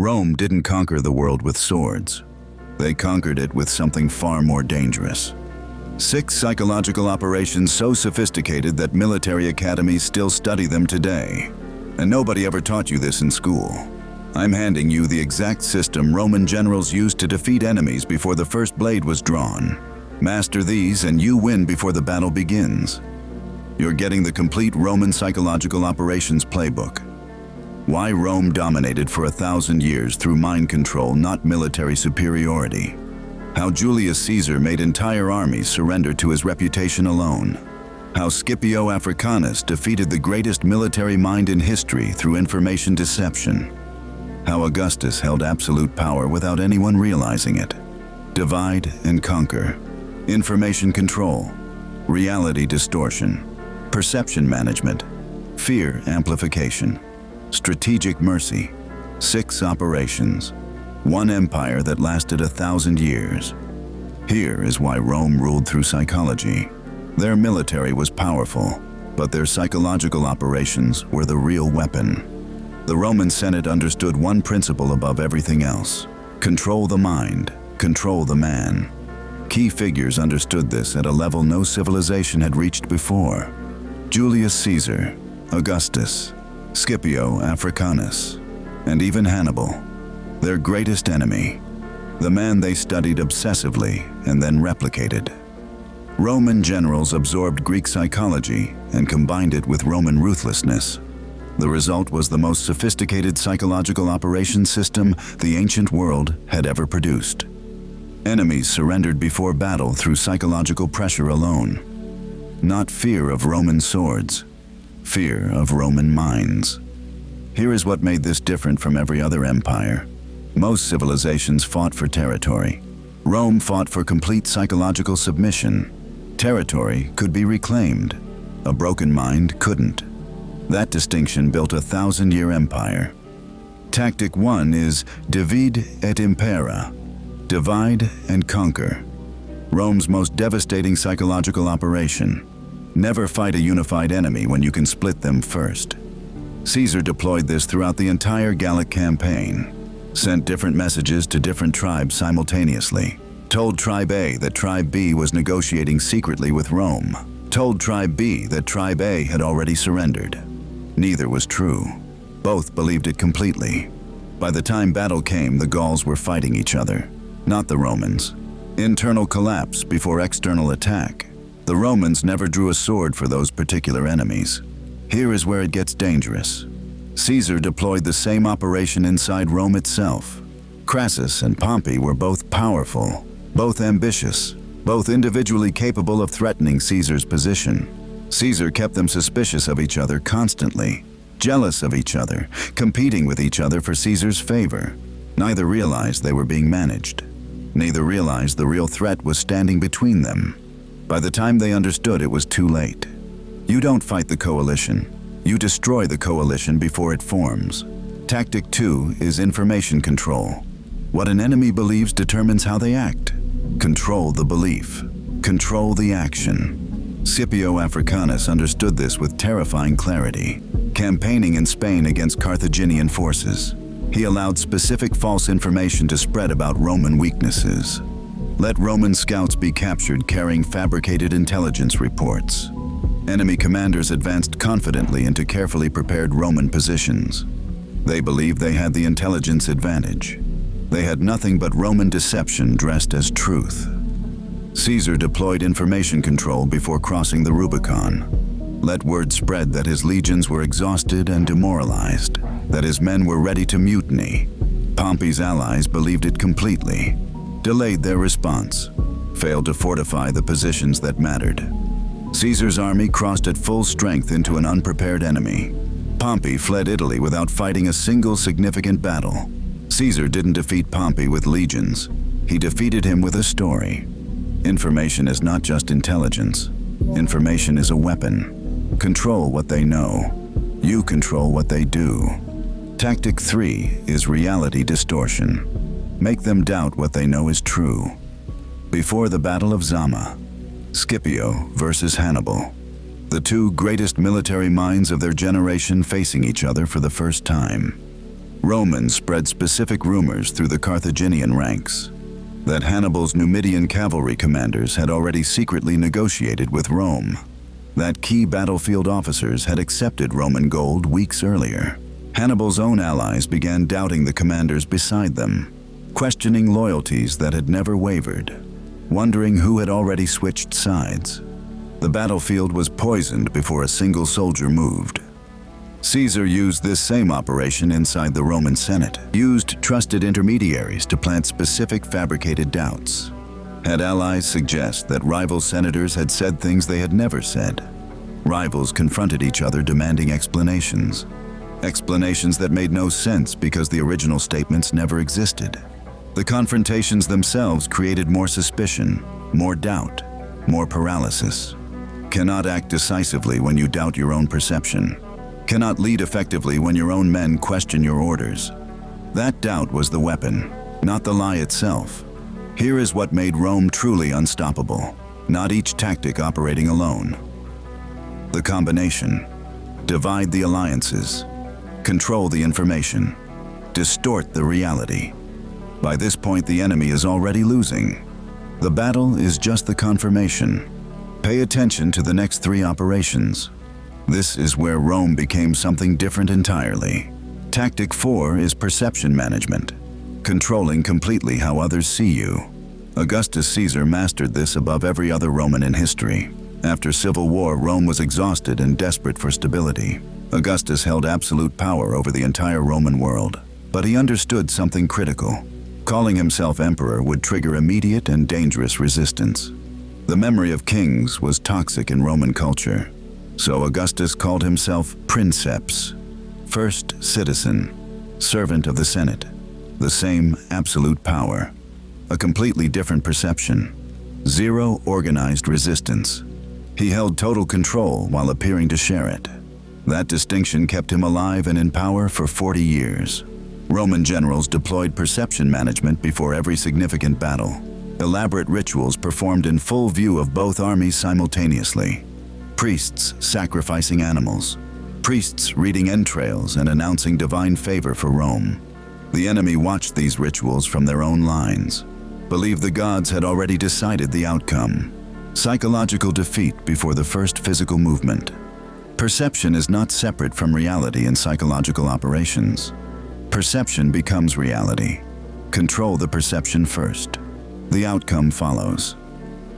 Rome didn't conquer the world with swords. They conquered it with something far more dangerous. 6 psychological operations so sophisticated that military academies still study them today. And nobody ever taught you this in school. I'm handing you the exact system Roman generals used to defeat enemies before the first blade was drawn. Master these and you win before the battle begins. You're getting the complete Roman psychological operations playbook. Why Rome dominated for 1,000 years through mind control, not military superiority. How Julius Caesar made entire armies surrender to his reputation alone. How Scipio Africanus defeated the greatest military mind in history through information deception. How Augustus held absolute power without anyone realizing it. Divide and conquer. Information control. Reality distortion. Perception management. Fear amplification. Strategic mercy. 6 operations. 1 empire that lasted 1,000 years. Here is why Rome ruled through psychology. Their military was powerful, but their psychological operations were the real weapon. The Roman Senate understood one principle above everything else: control the mind, control the man. Key figures understood this at a level no civilization had reached before. Julius Caesar, Augustus, Scipio Africanus, and even Hannibal, their greatest enemy, the man they studied obsessively and then replicated. Roman generals absorbed Greek psychology and combined it with Roman ruthlessness. The result was the most sophisticated psychological operations system the ancient world had ever produced. Enemies surrendered before battle through psychological pressure alone. Not fear of Roman swords, fear of Roman minds. Here is what made this different from every other empire. Most civilizations fought for territory. Rome fought for complete psychological submission. Territory could be reclaimed. A broken mind couldn't. That distinction built a 1,000-year empire. Tactic 1 is divide et impera, divide and conquer. Rome's most devastating psychological operation. Never fight a unified enemy when you can split them first. Caesar deployed this throughout the entire Gallic campaign. Sent different messages to different tribes simultaneously. Told Tribe A that Tribe B was negotiating secretly with Rome. Told Tribe B that Tribe A had already surrendered. Neither was true. Both believed it completely. By the time battle came, the Gauls were fighting each other, not the Romans. Internal collapse before external attack. The Romans never drew a sword for those particular enemies. Here is where it gets dangerous. Caesar deployed the same operation inside Rome itself. Crassus and Pompey were both powerful, both ambitious, both individually capable of threatening Caesar's position. Caesar kept them suspicious of each other constantly, jealous of each other, competing with each other for Caesar's favor. Neither realized they were being managed. Neither realized the real threat was standing between them. By the time they understood, it was too late. You don't fight the coalition. You destroy the coalition before it forms. Tactic 2 is information control. What an enemy believes determines how they act. Control the belief. Control the action. Scipio Africanus understood this with terrifying clarity. Campaigning in Spain against Carthaginian forces, he allowed specific false information to spread about Roman weaknesses. Let Roman scouts be captured carrying fabricated intelligence reports. Enemy commanders advanced confidently into carefully prepared Roman positions. They believed they had the intelligence advantage. They had nothing but Roman deception dressed as truth. Caesar deployed information control before crossing the Rubicon. Let word spread that his legions were exhausted and demoralized, that his men were ready to mutiny. Pompey's allies believed it completely, delayed their response, failed to fortify the positions that mattered. Caesar's army crossed at full strength into an unprepared enemy. Pompey fled Italy without fighting a single significant battle. Caesar didn't defeat Pompey with legions. He defeated him with a story. Information is not just intelligence. Information is a weapon. Control what they know. You control what they do. Tactic 3 is reality distortion. Make them doubt what they know is true. Before the Battle of Zama, Scipio versus Hannibal. The two greatest military minds of their generation facing each other for the first time. Romans spread specific rumors through the Carthaginian ranks that Hannibal's Numidian cavalry commanders had already secretly negotiated with Rome, that key battlefield officers had accepted Roman gold weeks earlier. Hannibal's own allies began doubting the commanders beside them, questioning loyalties that had never wavered, wondering who had already switched sides. The battlefield was poisoned before a single soldier moved. Caesar used this same operation inside the Roman Senate, used trusted intermediaries to plant specific fabricated doubts. Had allies suggest that rival senators had said things they had never said. Rivals confronted each other demanding explanations. Explanations that made no sense because the original statements never existed. The confrontations themselves created more suspicion, more doubt, more paralysis. Cannot act decisively when you doubt your own perception. Cannot lead effectively when your own men question your orders. That doubt was the weapon, not the lie itself. Here is what made Rome truly unstoppable, not each tactic operating alone. The combination. Divide the alliances. Control the information. Distort the reality. By this point, the enemy is already losing. The battle is just the confirmation. Pay attention to the next 3 operations. This is where Rome became something different entirely. Tactic 4 is perception management, controlling completely how others see you. Augustus Caesar mastered this above every other Roman in history. After civil war, Rome was exhausted and desperate for stability. Augustus held absolute power over the entire Roman world, but he understood something critical. Calling himself emperor would trigger immediate and dangerous resistance. The memory of kings was toxic in Roman culture. So Augustus called himself princeps, first citizen, servant of the Senate, the same absolute power, a completely different perception, zero organized resistance. He held total control while appearing to share it. That distinction kept him alive and in power for 40 years. Roman generals deployed perception management before every significant battle, elaborate rituals performed in full view of both armies simultaneously. Priests sacrificing animals, priests reading entrails and announcing divine favor for Rome. The enemy watched these rituals from their own lines, believed the gods had already decided the outcome. Psychological defeat before the first physical movement. Perception is not separate from reality in psychological operations. Perception becomes reality. Control the perception first. The outcome follows.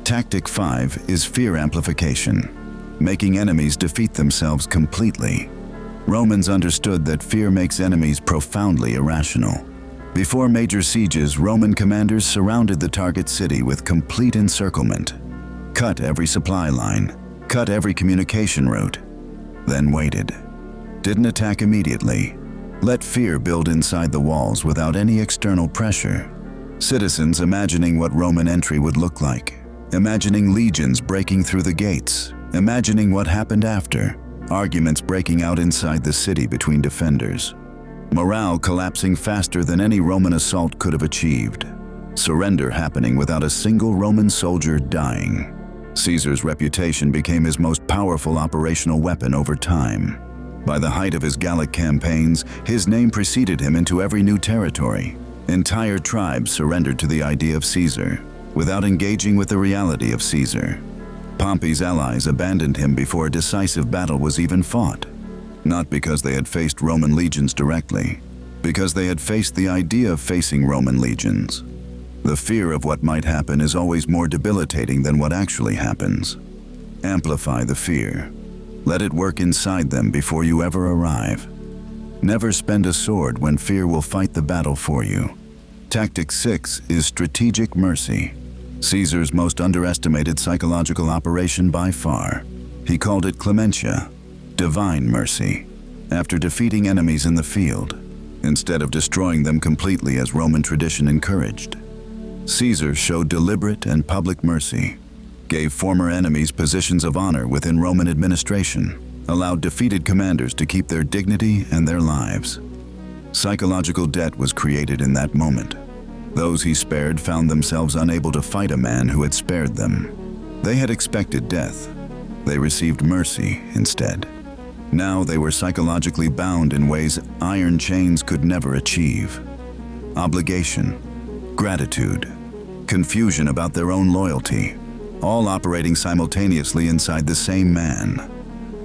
Tactic 5 is fear amplification, making enemies defeat themselves completely. Romans understood that fear makes enemies profoundly irrational. Before major sieges, Roman commanders surrounded the target city with complete encirclement, cut every supply line, cut every communication route, then waited. Didn't attack immediately. Let fear build inside the walls without any external pressure. Citizens imagining what Roman entry would look like, imagining legions breaking through the gates, imagining what happened after, arguments breaking out inside the city between defenders, morale collapsing faster than any Roman assault could have achieved, surrender happening without a single Roman soldier dying. Caesar's reputation became his most powerful operational weapon over time. By the height of his Gallic campaigns, his name preceded him into every new territory. Entire tribes surrendered to the idea of Caesar, without engaging with the reality of Caesar. Pompey's allies abandoned him before a decisive battle was even fought, not because they had faced Roman legions directly, because they had faced the idea of facing Roman legions. The fear of what might happen is always more debilitating than what actually happens. Amplify the fear. Let it work inside them before you ever arrive. Never spend a sword when fear will fight the battle for you. Tactic 6 is strategic mercy. Caesar's most underestimated psychological operation by far. He called it clementia, divine mercy. After defeating enemies in the field, instead of destroying them completely as Roman tradition encouraged, Caesar showed deliberate and public mercy, gave former enemies positions of honor within Roman administration, allowed defeated commanders to keep their dignity and their lives. Psychological debt was created in that moment. Those he spared found themselves unable to fight a man who had spared them. They had expected death. They received mercy instead. Now they were psychologically bound in ways iron chains could never achieve. Obligation, gratitude, confusion about their own loyalty, all operating simultaneously inside the same man.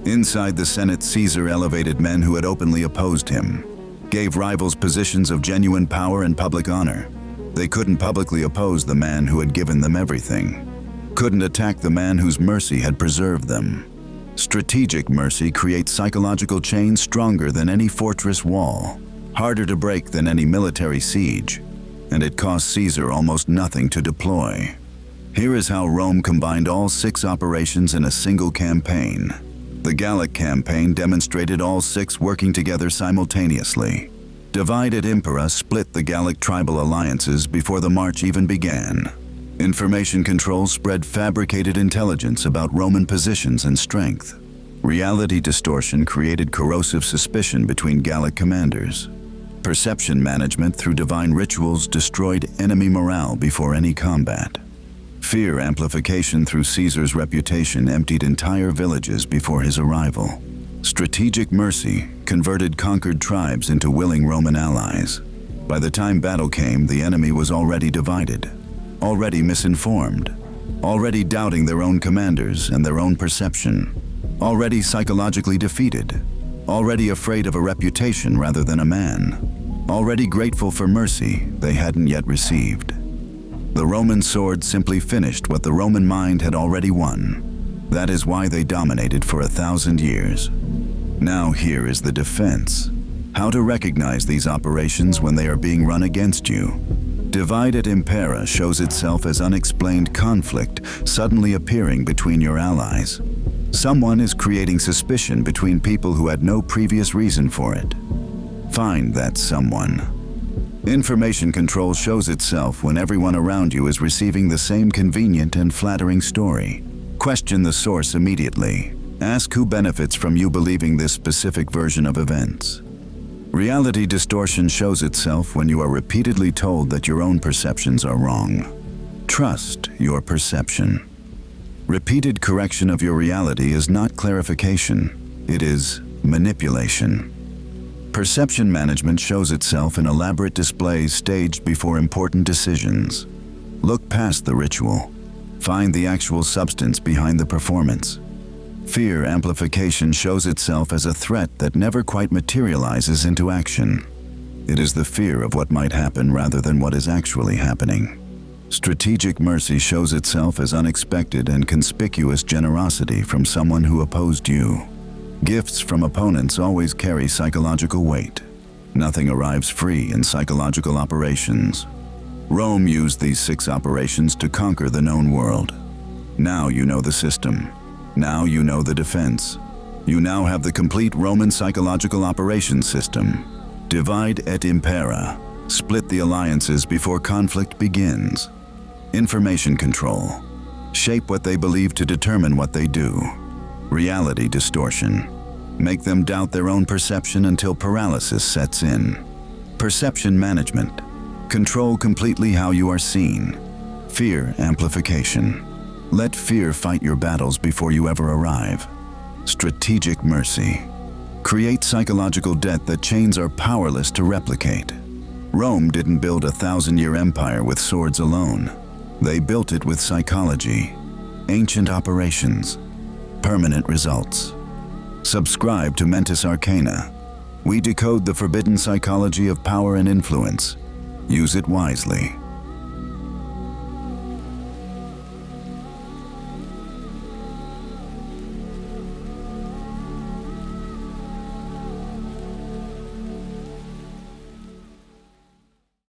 Inside the Senate, Caesar elevated men who had openly opposed him, gave rivals positions of genuine power and public honor. They couldn't publicly oppose the man who had given them everything, couldn't attack the man whose mercy had preserved them. Strategic mercy creates psychological chains stronger than any fortress wall, harder to break than any military siege, and it cost Caesar almost nothing to deploy. Here is how Rome combined all 6 operations in a single campaign. The Gallic campaign demonstrated all 6 working together simultaneously. Divide et Impera split the Gallic tribal alliances before the march even began. Information control spread fabricated intelligence about Roman positions and strength. Reality distortion created corrosive suspicion between Gallic commanders. Perception management through divine rituals destroyed enemy morale before any combat. Fear amplification through Caesar's reputation emptied entire villages before his arrival. Strategic mercy converted conquered tribes into willing Roman allies. By the time battle came, the enemy was already divided, already misinformed, already doubting their own commanders and their own perception, already psychologically defeated, already afraid of a reputation rather than a man, already grateful for mercy they hadn't yet received. The Roman sword simply finished what the Roman mind had already won. That is why they dominated for 1,000 years. Now here is the defense. How to recognize these operations when they are being run against you. Divide et Impera shows itself as unexplained conflict suddenly appearing between your allies. Someone is creating suspicion between people who had no previous reason for it. Find that someone. Information control shows itself when everyone around you is receiving the same convenient and flattering story. Question the source immediately. Ask who benefits from you believing this specific version of events. Reality distortion shows itself when you are repeatedly told that your own perceptions are wrong. Trust your perception. Repeated correction of your reality is not clarification, it is manipulation. Perception management shows itself in elaborate displays staged before important decisions. Look past the ritual. Find the actual substance behind the performance. Fear amplification shows itself as a threat that never quite materializes into action. It is the fear of what might happen rather than what is actually happening. Strategic mercy shows itself as unexpected and conspicuous generosity from someone who opposed you. Gifts from opponents always carry psychological weight. Nothing arrives free in psychological operations. Rome used these 6 operations to conquer the known world. Now you know the system. Now you know the defense. You now have the complete Roman psychological operations system. Divide et Impera. Split the alliances before conflict begins. Information control. Shape what they believe to determine what they do. Reality distortion. Make them doubt their own perception until paralysis sets in. Perception management. Control completely how you are seen. Fear amplification. Let fear fight your battles before you ever arrive. Strategic mercy. Create psychological debt that chains are powerless to replicate. Rome didn't build a 1,000-year empire with swords alone. They built it with psychology, ancient operations, permanent results. Subscribe to MENTIS Arcana. We decode the forbidden psychology of power and influence. Use it wisely.